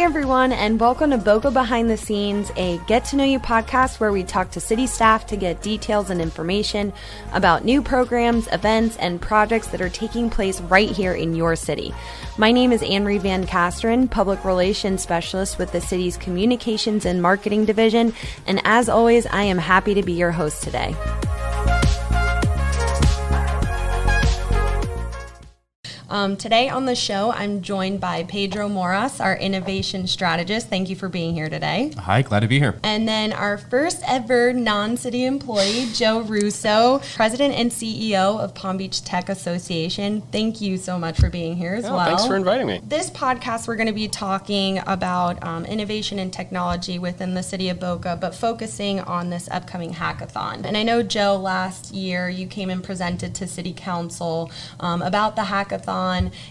everyone, and welcome to Boca Behind the Scenes, a get-to-know-you podcast where we talk to city staff to get details and information about new programs, events, and projects that are taking place right here in your city. My name is Marie Van Casteren, Public Relations Specialist with the city's Communications and Marketing Division, and as always, I am happy to be your host today. Today on the show, I'm joined by Pedro Moras, our innovation strategist. Thank you for being here today. Hi, glad to be here. And then our first ever non-city employee, Joe Russo, President and CEO of Palm Beach Tech Association. Thank you so much for being here as well. Thanks for inviting me. This podcast, we're going to be talking about innovation and technology within the city of Boca, but focusing on this upcoming hackathon. And I know, Joe, last year you came and presented to City Council about the hackathon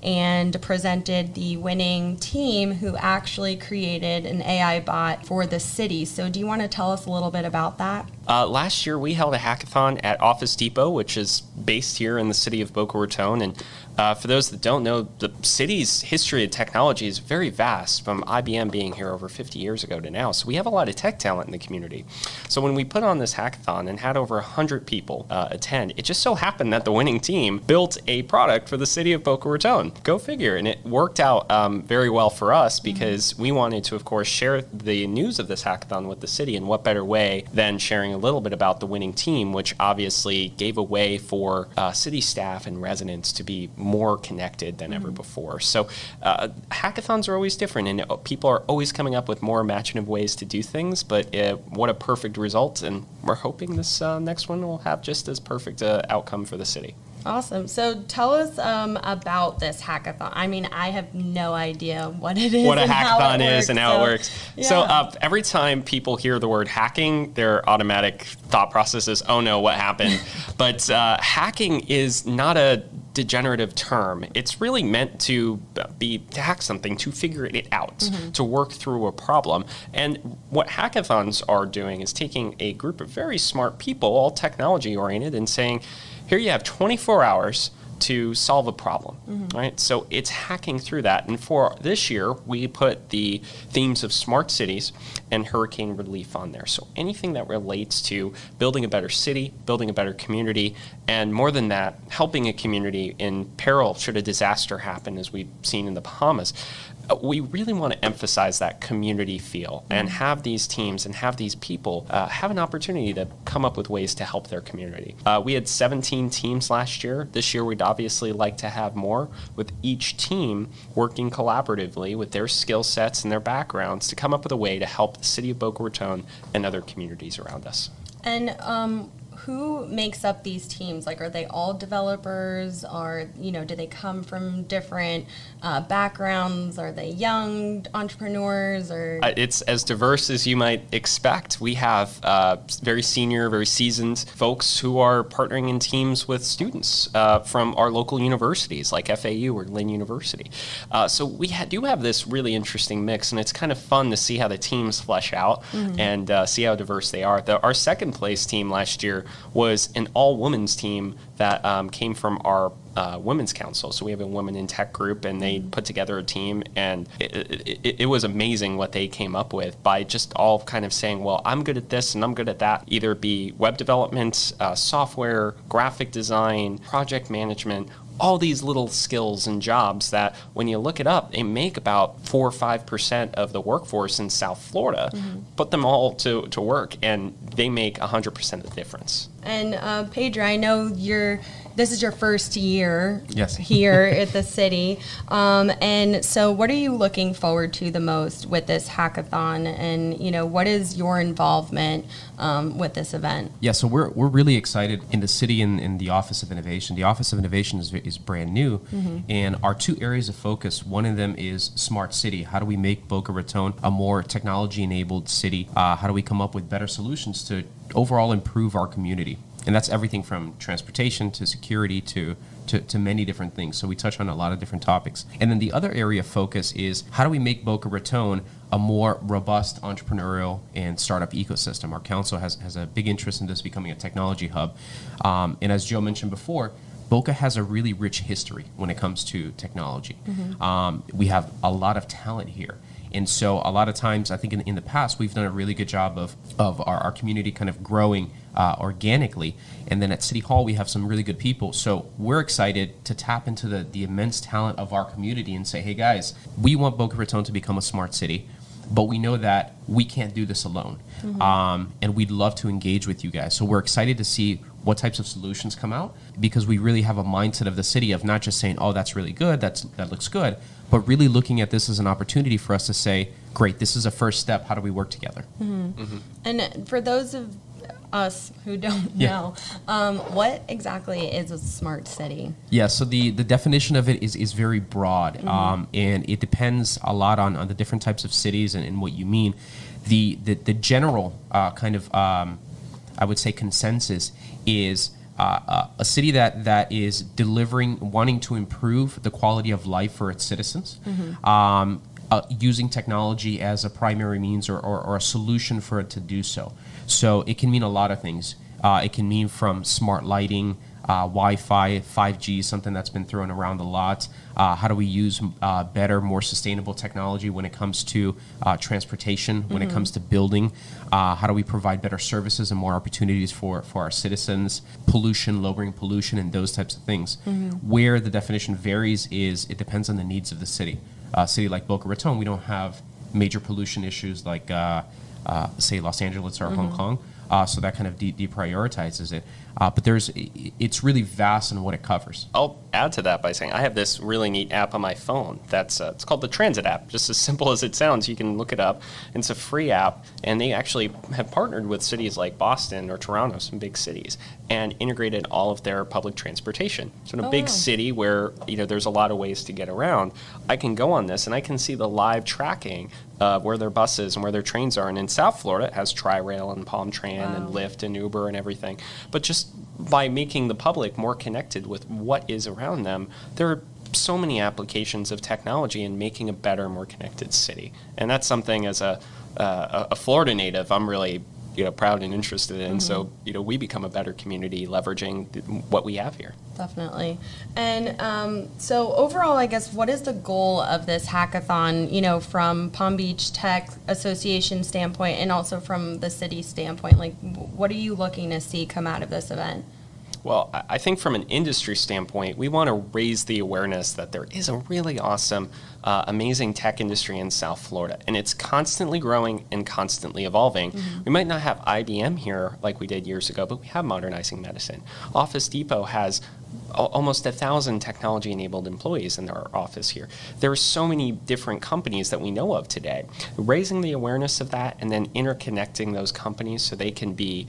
and presented the winning team who actually created an AI bot for the city. So do you want to tell us a little bit about that? Last year, we held a hackathon at Office Depot, which is based here in the city of Boca Raton. And for those that don't know, the city's history of technology is very vast, from IBM being here over 50 years ago to now. So we have a lot of tech talent in the community. So when we put on this hackathon and had over 100 people attend, it just so happened that the winning team built a product for the city of Boca Raton. Go figure. And it worked out very well for us because we wanted to, of course, share the news of this hackathon with the city. And what better way than sharing a little bit about the winning team, which obviously gave a way for city staff and residents to be more connected than ever before. So hackathons are always different, and people are always coming up with more imaginative ways to do things, but what a perfect result, and we're hoping this next one will have just as perfect outcome for the city. Awesome. So tell us about this hackathon. I mean, I have no idea what it is. What a hackathon is and how it works. Yeah. So every time people hear the word hacking, their automatic thought process is, oh no, what happened? But hacking is not a degenerative term. It's really meant to hack something, to figure it out, to work through a problem. And what hackathons are doing is taking a group of very smart people, all technology oriented, and saying, here you have 24 hours to solve a problem, right? So it's hacking through that. And for this year, we put the themes of smart cities and hurricane relief on there. So anything that relates to building a better city, building a better community, and more than that, helping a community in peril should a disaster happen, as we've seen in the Bahamas. We really want to emphasize that community feel and have these teams and have these people have an opportunity to come up with ways to help their community. We had 17 teams last year. This year, we'd obviously like to have more, with each team working collaboratively with their skill sets and their backgrounds to come up with a way to help the city of Boca Raton and other communities around us. And who makes up these teams? Like, are they all developers, or, do they come from different backgrounds? Are they young entrepreneurs, or? It's as diverse as you might expect. We have very senior, very seasoned folks who are partnering in teams with students from our local universities like FAU or Lynn University. So we do have this really interesting mix, and it's kind of fun to see how the teams flesh out and see how diverse they are. Our second place team last year was an all-women's team that came from our Women's Council. So we have a Women in Tech group, and they put together a team, and it was amazing what they came up with by just all kind of saying, well, I'm good at this and I'm good at that, either be web development, software, graphic design, project management, all these little skills and jobs that when you look it up, they make about 4 or 5% of the workforce in South Florida. Put them all to work, and they make 100% of the difference. And Pedro, I know this is your first year Yes. here at the city. And so what are you looking forward to the most with this hackathon? And, what is your involvement with this event? Yeah, so we're really excited in the city and in the Office of Innovation. The Office of Innovation is brand new, and our two areas of focus, one of them is smart city. How do we make Boca Raton a more technology-enabled city? How do we come up with better solutions to overall improve our community? And that's everything from transportation to security to many different things. So we touch on a lot of different topics. And then the other area of focus is how do we make Boca Raton a more robust entrepreneurial and startup ecosystem? Our council has a big interest in this becoming a technology hub. And as Joe mentioned before, Boca has a really rich history when it comes to technology. We have a lot of talent here. And so a lot of times, I think in the past, we've done a really good job of our community kind of growing organically. And then at City Hall, we have some really good people. So we're excited to tap into the immense talent of our community and say, hey guys, we want Boca Raton to become a smart city, but we know that we can't do this alone. And we'd love to engage with you guys. So we're excited to see what types of solutions come out, because we really have a mindset of the city of not just saying, oh, that's really good, that looks good, but really looking at this as an opportunity for us to say, great, this is a first step. How do we work together? And for those of us who don't know, what exactly is a smart city? Yeah, so the definition of it is very broad, and it depends a lot on the different types of cities and what you mean. The general kind of, I would say, consensus is a city that is wanting to improve the quality of life for its citizens, using technology as a primary means or a solution for it to do so. So it can mean a lot of things. It can mean from smart lighting, Wi-Fi, 5G, something that's been thrown around a lot. How do we use better, more sustainable technology when it comes to transportation, when it comes to building? How do we provide better services and more opportunities for our citizens? Pollution, lowering pollution, and those types of things. Where the definition varies is it depends on the needs of the city. A city like Boca Raton, we don't have major pollution issues like, say, Los Angeles or Hong Kong. So that kind of deprioritizes it. But it's really vast in what it covers. I'll add to that by saying I have this really neat app on my phone. It's called the Transit app. Just as simple as it sounds, you can look it up. It's a free app, and they actually have partnered with cities like Boston or Toronto, some big cities, and integrated all of their public transportation. So in a big city where there's a lot of ways to get around, I can go on this and I can see the live tracking of where their buses and where their trains are. And in South Florida, it has Tri-Rail and Palm Tran and Lyft and Uber and everything. But just by making the public more connected with what is around them, there are so many applications of technology in making a better, more connected city. And that's something as a Florida native, I'm really proud and interested in. So we become a better community leveraging what we have here. Definitely. And so overall, I guess, what is the goal of this hackathon, from Palm Beach Tech Association standpoint and also from the city standpoint? Like, what are you looking to see come out of this event? Well, I think from an industry standpoint, we want to raise the awareness that there is a really awesome, amazing tech industry in South Florida, and it's constantly growing and constantly evolving. We might not have IBM here like we did years ago, but we have Modernizing Medicine. Office Depot has almost 1,000 technology-enabled employees in their office here. There are so many different companies that we know of today. Raising the awareness of that and then interconnecting those companies so they can be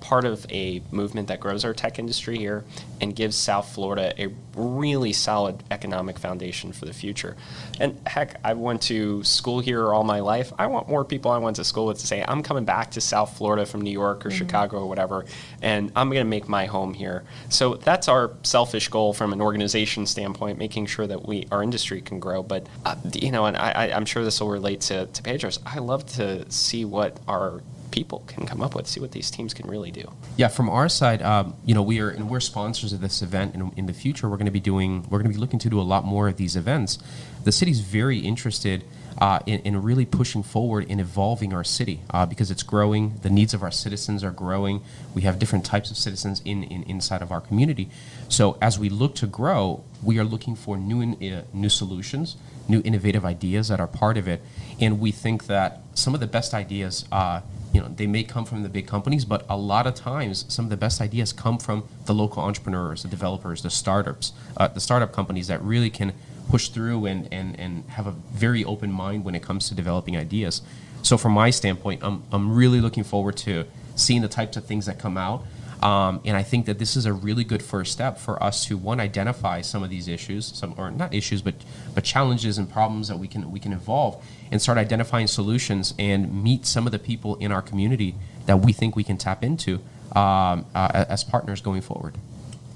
part of a movement that grows our tech industry here and gives South Florida a really solid economic foundation for the future. And heck, I went to school here all my life. I want more people I went to school with to say, I'm coming back to South Florida from New York or Chicago or whatever, and I'm going to make my home here. So that's our selfish goal from an organization standpoint, making sure that our industry can grow. But, and I'm sure this will relate to Pedro's. I love to see what our people can come up with, see what these teams can really do. Yeah, from our side, we're sponsors of this event, and in the future we're going to be looking to do a lot more of these events. The city's very interested in really pushing forward and evolving our city because it's growing. The needs of our citizens are growing. We have different types of citizens inside of our community. So as we look to grow, we are looking for new solutions, new innovative ideas that are part of it. And we think that some of the best ideas, they may come from the big companies, but a lot of times some of the best ideas come from the local entrepreneurs, the developers, the startups, the startup companies that really can push through and have a very open mind when it comes to developing ideas. So from my standpoint, I'm really looking forward to seeing the types of things that come out. And I think that this is a really good first step for us to, one, identify some of these issues, or not issues, but challenges and problems that we can evolve, and start identifying solutions and meet some of the people in our community that we think we can tap into as partners going forward.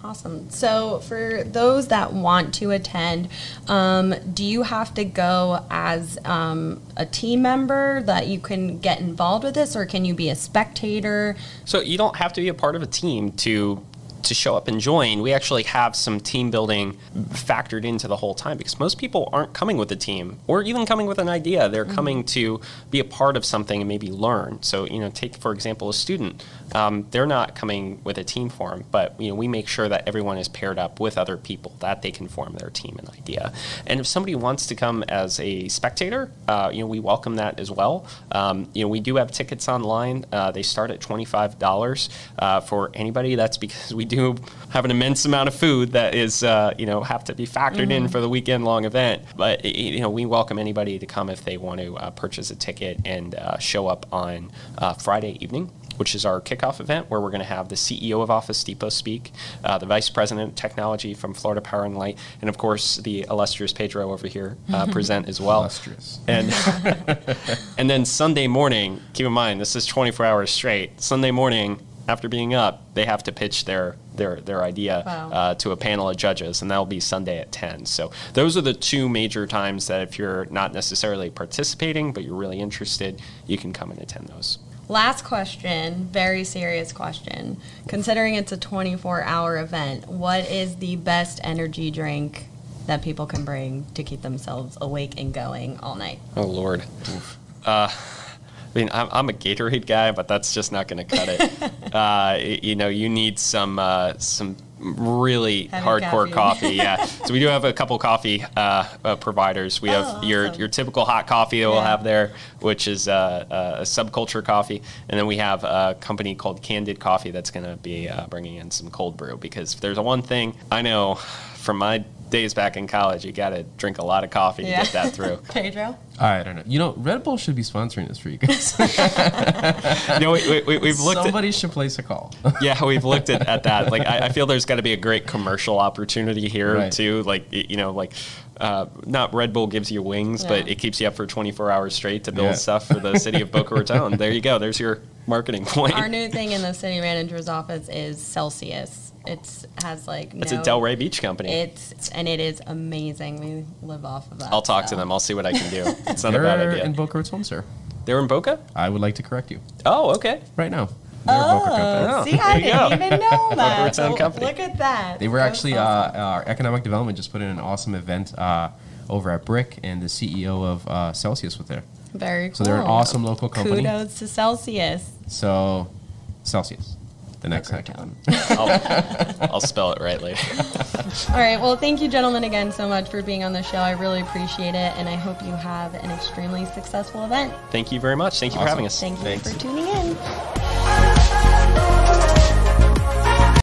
Awesome. So for those that want to attend, do you have to go as a team member that you can get involved with this, or can you be a spectator? So you don't have to be a part of a team to to show up and join, we actually have some team building factored into the whole time, because most people aren't coming with a team or even coming with an idea. They're coming to be a part of something and maybe learn. So, take, for example, a student. They're not coming with a team form, but we make sure that everyone is paired up with other people that they can form their team and idea. And if somebody wants to come as a spectator, we welcome that as well. We do have tickets online. They start at $25 for anybody. That's because we do have an immense amount of food that is, have to be factored in for the weekend-long event. But, we welcome anybody to come if they want to purchase a ticket and show up on Friday evening, which is our kickoff event, where we're going to have the CEO of Office Depot speak, the Vice President of Technology from Florida Power and Light, and of course the illustrious Pedro over here present as well. Illustrious. And and then Sunday morning, keep in mind this is 24 hours straight. Sunday morning, after being up, they have to pitch their idea to a panel of judges, and that'll be Sunday at 10. So those are the two major times that if you're not necessarily participating, but you're really interested, you can come and attend those. Last question, very serious question. Considering it's a 24-hour event, what is the best energy drink that people can bring to keep themselves awake and going all night? Oh, Lord. I'm a Gatorade guy, but that's just not going to cut it. You need some really Heavy hardcore caffeine. coffee. Yeah. So we do have a couple coffee providers. We have your typical hot coffee that we'll have there, which is a subculture coffee, and then we have a company called Candid Coffee that's going to be bringing in some cold brew, because if there's one thing I know from my days back in college, you got to drink a lot of coffee to get that through. Pedro? I don't know. Red Bull should be sponsoring this for you guys. We've looked. Somebody should place a call. Yeah, we've looked at that. Like, I feel there's got to be a great commercial opportunity here too. Like, not Red Bull gives you wings, but it keeps you up for 24 hours straight to build stuff for the city of Boca Raton. There you go. There's your marketing point. Our new thing in the city manager's office is Celsius. It's a Delray Beach company. It is amazing. We live off of that. I'll talk to them. I'll see what I can do. It's not a bad idea. They're in Boca Raton, sir. They're in Boca? I would like to correct you. Oh, okay. Right now. They're a Boca company. See, I didn't even know that. Raton company. Look at that. They were actually, our economic development just put in an awesome event over at Brick, and the CEO of Celsius was there. Very cool. So they're an awesome local company. Kudos to Celsius. So, Celsius. The next hackathon. I'll spell it right later. All right. Well, thank you, gentlemen, again so much for being on the show. I really appreciate it, and I hope you have an extremely successful event. Thank you very much. Thank you for having us. Thank you for tuning in.